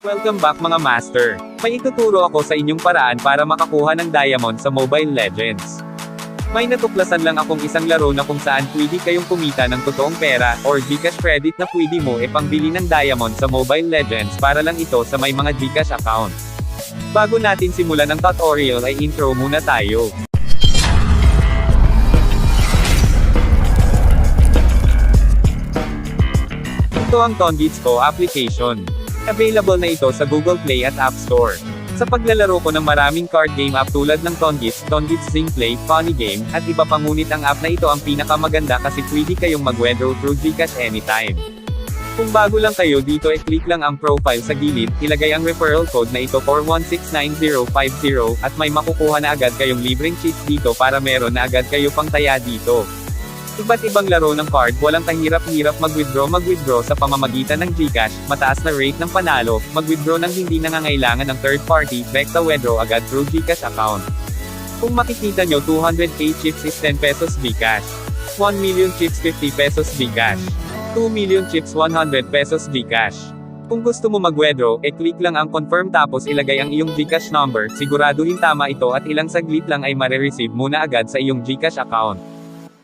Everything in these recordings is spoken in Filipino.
Welcome back mga master. May ituturo ako sa inyong paraan para makakuha ng diamond sa Mobile Legends. May natuklasan lang akong isang laro na kung saan pwede kayong kumita ng totoong pera, or Gcash credit na pwede mo pangbili ng diamond sa Mobile Legends para lang ito sa may mga Gcash account. Bago natin simulan ang tutorial ay intro muna tayo. Ito ang TonGitsCo application. Available na ito sa Google Play at App Store. Sa paglalaro ko ng maraming card game app tulad ng TonGits, Zing Play, Funny Game, at iba pa, ngunit ang app na ito ang pinakamaganda kasi pwede kayong mag-withdraw through Gcash anytime. Kung bago lang kayo dito click lang ang profile sa gilid, ilagay ang referral code na ito for 169050, at may makukuha na agad kayong libreng cheats dito para meron na agad kayo pang taya dito. Iba't ibang laro ng card, walang kahirap-hirap mag-withdraw sa pamamagitan ng Gcash, mataas na rate ng panalo, mag-withdraw ng hindi nangangailangan ng third party, basta withdraw agad through Gcash account. Kung makikita nyo 200k chips is 10 pesos Gcash. 1 million chips 50 pesos Gcash. 2 million chips 100 pesos Gcash. Kung gusto mo mag-withdraw, click lang ang confirm tapos ilagay ang iyong Gcash number, siguraduhin tama ito at ilang saglit lang ay mare-receive mo na agad sa iyong Gcash account.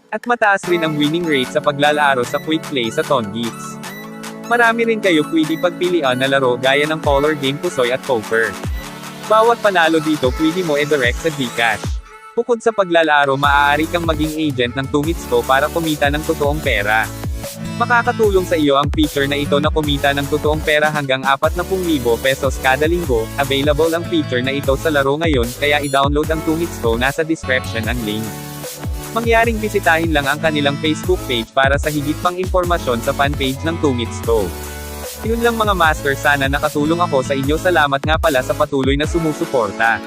At mataas rin ang winning rate sa paglalaro sa Quick Play sa TonGits. Marami rin kayo pwede pagpilian na laro gaya ng color game, pusoy at poker. Bawat panalo dito pwede mo direct sa Gcash. Bukod sa paglalaro, maaari kang maging agent ng TonGitsCo para kumita ng totoong pera. Makakatulong sa iyo ang feature na ito na kumita ng totoong pera hanggang 40,000 pesos kada linggo. Available ang feature na ito sa laro ngayon, kaya i-download ang TonGitsCo, nasa description ang link. Mangyaring bisitahin lang ang kanilang Facebook page para sa higit pang impormasyon sa fanpage ng TonGitsCo. Yun lang mga master, sana nakatulong ako sa inyo. Salamat nga pala sa patuloy na sumusuporta.